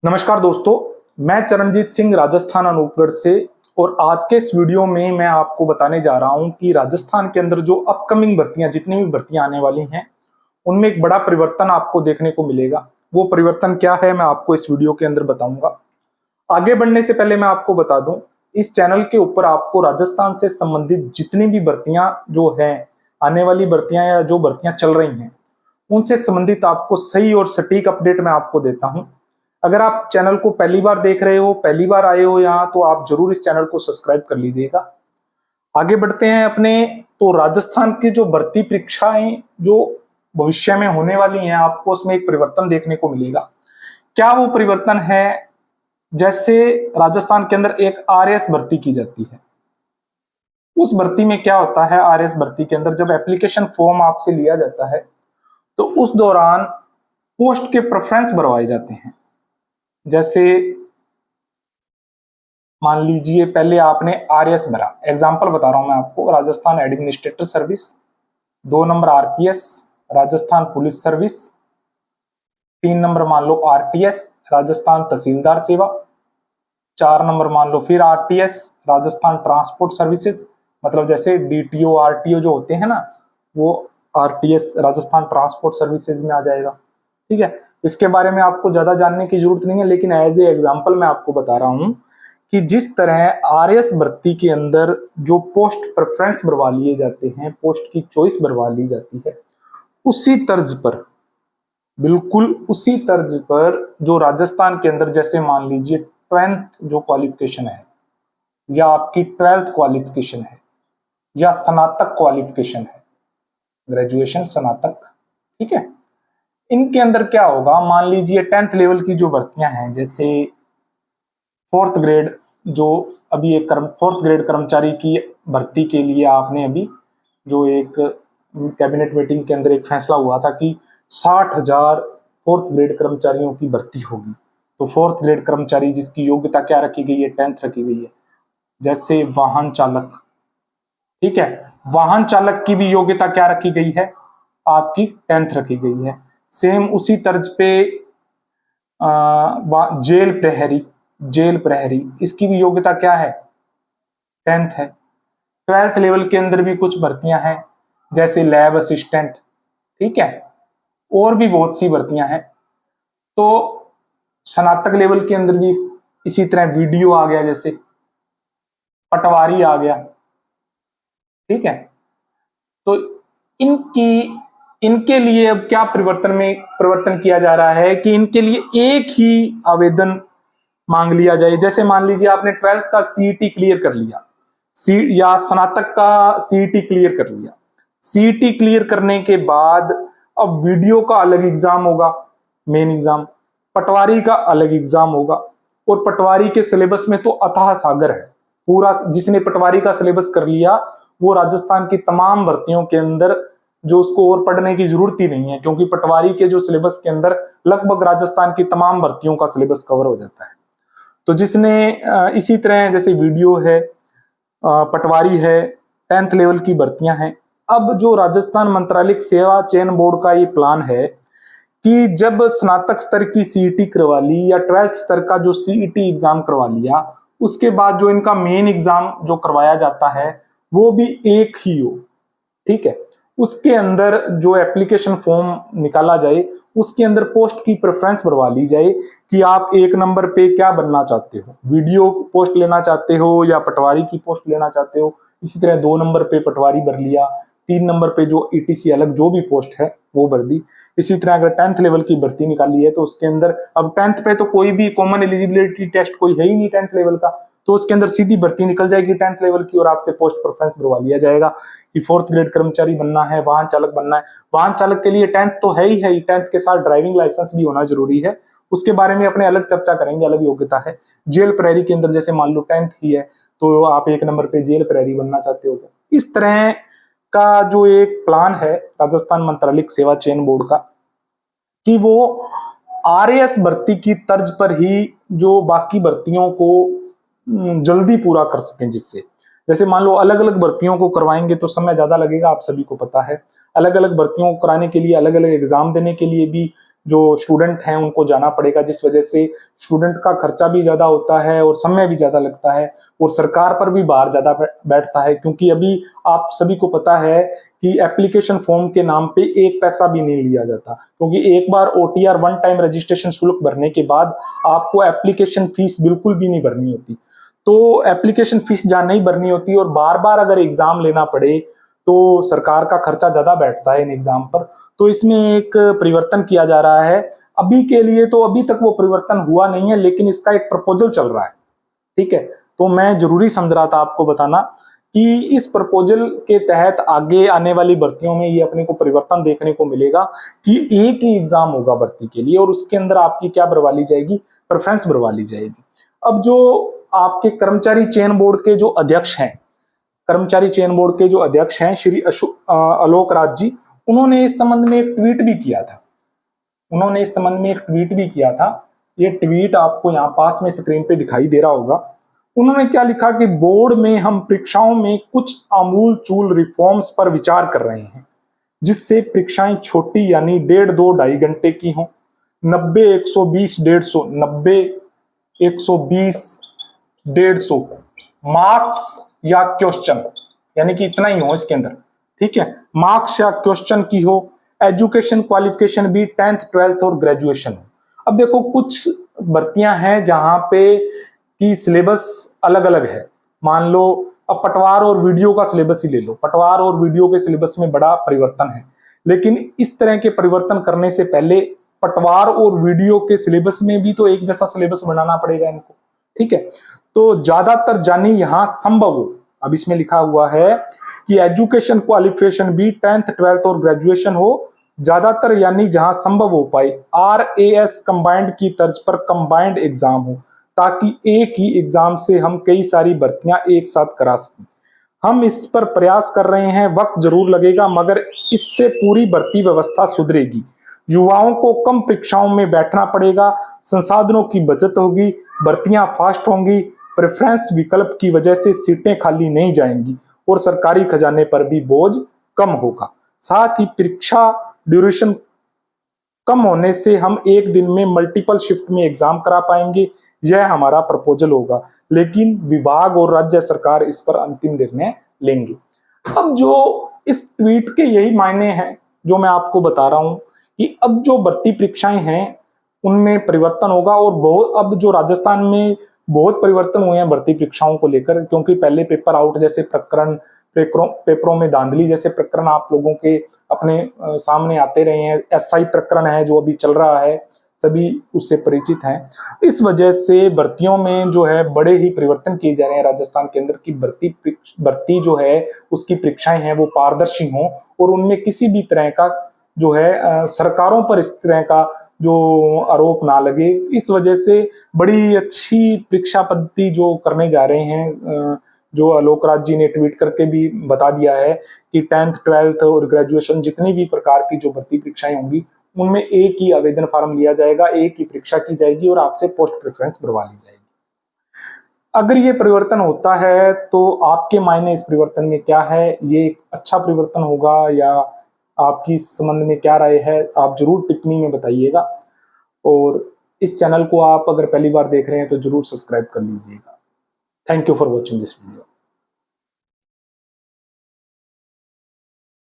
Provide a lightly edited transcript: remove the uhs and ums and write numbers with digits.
नमस्कार दोस्तों, मैं चरणजीत सिंह राजस्थान अनूपगढ़ से। और आज के इस वीडियो में मैं आपको बताने जा रहा हूं कि राजस्थान के अंदर जो अपकमिंग भर्तियां जितनी भी भर्तियां आने वाली हैं उनमें एक बड़ा परिवर्तन आपको देखने को मिलेगा। वो परिवर्तन क्या है मैं आपको इस वीडियो के अंदर बताऊंगा। आगे बढ़ने से पहले मैं आपको बता दूं, इस चैनल के ऊपर आपको राजस्थान से संबंधित जितनी भी भर्तियां जो है, आने वाली भर्तियां या जो भर्तियां चल रही हैं, उनसे संबंधित आपको सही और सटीक अपडेट मैं आपको देता हूं। अगर आप चैनल को पहली बार देख रहे हो, पहली बार आए हो यहाँ, तो आप जरूर इस चैनल को सब्सक्राइब कर लीजिएगा। आगे बढ़ते हैं अपने। तो राजस्थान की जो भर्ती परीक्षाएं जो भविष्य में होने वाली हैं, आपको उसमें एक परिवर्तन देखने को मिलेगा। क्या वो परिवर्तन है? जैसे राजस्थान के अंदर एक आरएएस भर्ती की जाती है। उस भर्ती में क्या होता है, आरएएस भर्ती के अंदर जब एप्लीकेशन फॉर्म आपसे लिया जाता है तो उस दौरान पोस्ट के प्रेफरेंस भरवाए जाते हैं। जैसे मान लीजिए पहले आपने आरएएस भरा, एग्जांपल बता रहा हूं मैं आपको, Rajasthan administrator service, 2 number RPS Rajasthan police service, 3 number मान लो आरटीएस राजस्थान तहसीलदार सेवा, 4 नंबर मान लो फिर आरटीएस राजस्थान ट्रांसपोर्ट सर्विसेज, मतलब जैसे डीटीओ आरटीओ जो होते हैं ना, वो आरटीएस राजस्थान ट्रांसपोर्ट सर्विसेज में आ जाएगा। ठीक है, इसके बारे में आपको ज्यादा जानने की जरूरत नहीं है, लेकिन एज ए एग्जांपल मैं आपको बता रहा हूं कि जिस तरह आरएएस भर्ती के अंदर जो पोस्ट प्रेफरेंस भरवा लिए जाते हैं, पोस्ट की चॉइस भरवा ली जाती है, उसी तर्ज पर, बिल्कुल उसी तर्ज पर जो राजस्थान के अंदर, जैसे मान लीजिए 12th जो क्वालिफिकेशन है, या आपकी 12th क्वालिफिकेशन है, या स्नातक क्वालिफिकेशन है, ग्रेजुएशन स्नातक, ठीक है, इनके अंदर क्या होगा, मान लीजिए 10th लेवल की जो भर्तियां हैं, जैसे 4th ग्रेड, जो अभी एक 4th ग्रेड कर्मचारी की भर्ती के लिए आपने अभी जो एक कैबिनेट मीटिंग के अंदर एक फैसला हुआ था कि 60,000 4th ग्रेड कर्मचारियों की भर्ती होगी। तो 4th ग्रेड कर्मचारी जिसकी योग्यता क्या रखी गई है, 10th रखी गई है। जैसे वाहन चालक, ठीक है, वाहन चालक की भी योग्यता क्या रखी गई है, आपकी 10th रखी गई है। सेम उसी तर्ज पे जेल प्रहरी, इसकी भी योग्यता क्या है, 10th है। 12th लेवल के अंदर भी कुछ भर्तियां हैं, जैसे लैब असिस्टेंट, ठीक है, और भी बहुत सी भर्तियां हैं। तो स्नातक लेवल के अंदर भी इसी तरह वीडियो आ गया, जैसे पटवारी आ गया, ठीक है। तो इनके लिए अब क्या परिवर्तन किया जा रहा है कि इनके लिए एक ही आवेदन मांग लिया जाए। जैसे मान लीजिए आपने 12th का सीईटी क्लियर कर लिया, या स्नातक का सीईटी क्लियर कर लिया। सीईटी क्लियर करने के बाद अब वीडियो का अलग एग्जाम होगा, मेन एग्जाम, पटवारी का अलग एग्जाम होगा। और पटवारी के सिलेबस में तो अथाह सागर है पूरा। जिसने पटवारी का सिलेबस कर लिया वो राजस्थान की तमाम भर्तियों के अंदर जो उसको और पढ़ने की जरूरत ही नहीं है, क्योंकि पटवारी के जो सिलेबस के अंदर लगभग राजस्थान की तमाम भर्तियों का सिलेबस कवर हो जाता है। तो जिसने इसी तरह जैसे वीडियो है, पटवारी है, 10th लेवल की भर्तियां हैं। अब जो राजस्थान मंत्रालय सेवा चयन बोर्ड का ये प्लान है कि जब स्नातक स्तर की सीईटी करवा ली या 12th स्तर का जो सीईटी एग्जाम करवा लिया, उसके बाद जो इनका मेन एग्जाम जो करवाया जाता है वो भी एक ही हो, ठीक है। उसके अंदर जो एप्लीकेशन फॉर्म निकाला जाए, उसके अंदर पोस्ट की प्रेफरेंस भरवा ली जाए कि आप 1 नंबर पे क्या बनना चाहते हो, वीडियो पोस्ट लेना चाहते हो या पटवारी की पोस्ट लेना चाहते हो। इसी तरह 2 नंबर पे पटवारी भर लिया, 3 नंबर पे जो ईटीसी अलग जो भी पोस्ट है वो भर दी। इसी तरह अगर 10th लेवल की भर्ती निकाली है तो उसके अंदर अब 10th पे तो कोई भी कॉमन एलिजिबिलिटी टेस्ट कोई है ही नहीं 10th लेवल का, तो उसके अंदर सीधी भर्ती निकल जाएगी 10th लेवल की और आपसे पोस्ट प्रेफरेंस भरवा लिया जाएगा कि 4th ग्रेड कर्मचारी बनना है, वाहन चालक बनना है। वाहन चालक के लिए 10th तो है ही, 10th के साथ ड्राइविंग लाइसेंस भी होना जरूरी है। उसके बारे में अपने अलग चर्चा करेंगे, अलग योग्यता है। जेल प्रहरी के अंदर जैसे मान लो 10th ही है तो आप 1 नंबर पे जेल प्रहरी बनना चाहते हो। इस तरह का जो एक प्लान है राजस्थान मंत्रालय सेवा चयन बोर्ड का, कि वो आरएएस भर्ती की तर्ज पर ही जो बाकी भर्तियों को जल्दी पूरा कर सकें। जिससे जैसे मान लो अलग अलग भर्तियों को करवाएंगे तो समय ज्यादा लगेगा, आप सभी को पता है। अलग अलग भर्तियों को कराने के लिए अलग अलग एग्जाम देने के लिए भी जो स्टूडेंट हैं उनको जाना पड़ेगा, जिस वजह से स्टूडेंट का खर्चा भी ज़्यादा होता है और समय भी ज़्यादा लगता है और सरकार पर भी भार ज़्यादा बैठता है। क्योंकि अभी आप सभी को पता है कि एप्लीकेशन फॉर्म के नाम पे एक पैसा भी नहीं लिया जाता, क्योंकि एक बार OTR वन टाइम रजिस्ट्रेशन शुल्क भरने के बाद आपको एप्लीकेशन फीस बिल्कुल भी नहीं भरनी होती। तो एप्लीकेशन फीस जहाँ नहीं भरनी होती और बार बार अगर एग्जाम लेना पड़े तो सरकार का खर्चा ज्यादा बैठता है इन एग्जाम पर। तो इसमें एक परिवर्तन किया जा रहा है। अभी के लिए तो अभी तक वो परिवर्तन हुआ नहीं है, लेकिन इसका एक प्रपोजल चल रहा है, ठीक है। तो मैं जरूरी समझ रहा था आपको बताना कि इस प्रपोजल के तहत आगे आने वाली भर्तियों में ये अपने को परिवर्तन देखने को मिलेगा कि एक ही एग्जाम होगा भर्ती के लिए और उसके अंदर आपकी क्या भरवा ली जाएगी, प्रेफरेंस भरवा ली जाएगी। अब जो आपके कर्मचारी चयन बोर्ड के जो अध्यक्ष हैं, कर्मचारी चयन बोर्ड के जो अध्यक्ष हैं श्री आलोक राज जी, उन्होंने इस संबंध में एक ट्वीट भी किया था। ये ट्वीट आपको यहाँ पास में स्क्रीन पे दिखाई दे रहा होगा। उन्होंने क्या लिखा कि बोर्ड में हम परीक्षाओं में कुछ आमूल चूल रिफॉर्म्स पर विचार कर रहे हैं, जिससे परीक्षाएं छोटी यानी 1.5-2-2.5 घंटे की हों, 90 120 150 90 120 150 मार्क्स या क्वेश्चन, यानी कि इतना ही हो इसके अंदर, ठीक है। मार्क्स या क्वेश्चन की हो, एजुकेशन क्वालिफिकेशन भी 10th 12th और ग्रेजुएशन हो। अब देखो कुछ भर्तियां हैं जहां पे की सिलेबस अलग अलग है। मान लो अब पटवार और वीडियो का सिलेबस ही ले लो, पटवार और वीडियो के सिलेबस में बड़ा परिवर्तन है, लेकिन इस तरह के परिवर्तन करने से पहले पटवार और वीडियो के सिलेबस में भी तो एक जैसा सिलेबस बनाना पड़ेगा इनको, ठीक है। तो ज्यादातर जानी यहां संभव हो, अब इसमें लिखा हुआ है कि एजुकेशन क्वालिफिकेशन भी 10th 12th और ग्रेजुएशन हो, ज्यादातर यानी जहां संभव हो पाए RAS कंबाइंड की तर्ज पर कंबाइंड एग्जाम हो, ताकि एक ही एग्जाम से हम कई सारी भर्तियां एक साथ करा सकें। हम इस पर प्रयास कर रहे हैं, वक्त जरूर लगेगा मगर इससे पूरी भर्ती व्यवस्था सुधरेगी। युवाओं को कम परीक्षाओं में बैठना पड़ेगा, संसाधनों की बचत होगी, भर्तियां फास्ट होंगी, प्रेफरेंस विकल्प की वजह से सीटें खाली नहीं जाएंगी और सरकारी खजाने पर भी बोझ कम होगा। साथ ही परीक्षा ड्यूरेशन कम होने से हम एक दिन में मल्टीपल शिफ्ट में एग्जाम करा पाएंगे। यह हमारा प्रपोजल होगा, लेकिन विभाग और राज्य सरकार इस पर अंतिम निर्णय लेंगे। अब जो इस ट्वीट के यही मायने हैं जो मैं आपको बता रहा हूं कि अब जो भर्ती परीक्षाएं हैं उनमें परिवर्तन होगा। और बहुत अब जो राजस्थान में बहुत परिवर्तन हुए हैं भर्ती परीक्षाओं को लेकर, क्योंकि पहले पेपर आउट जैसे प्रकरण, पेपरों में धांधली जैसे प्रकरण आप लोगों के अपने सामने आते रहे हैं। SI प्रकरण है जो अभी चल रहा है, सभी उससे परिचित हैं। इस वजह से भर्तियों में जो है बड़े ही परिवर्तन किए जा रहे हैं राजस्थान के अंदर की भर्ती जो है उसकी परीक्षाएं हैं वो पारदर्शी हों और उनमें किसी भी तरह का जो है सरकारों पर इस तरह का जो आरोप ना लगे। इस वजह से बड़ी अच्छी परीक्षा पद्धति जो करने जा रहे हैं, जो आलोक राज जी ने ट्वीट करके भी बता दिया है कि 10th 12th और ग्रेजुएशन जितनी भी प्रकार की जो भर्ती परीक्षाएं होंगी उनमें एक ही आवेदन फॉर्म लिया जाएगा, एक ही परीक्षा की जाएगी और आपसे पोस्ट प्रेफरेंस भरवा ली जाएगी। अगर ये परिवर्तन होता है तो आपके मायने इस परिवर्तन में क्या है, ये अच्छा परिवर्तन होगा या आपकी इस संबंध में क्या राय है, आप जरूर टिप्पणी में बताइएगा। और इस चैनल को आप अगर पहली बार देख रहे हैं तो जरूर सब्सक्राइब कर लीजिएगा। Thank you for watching this video.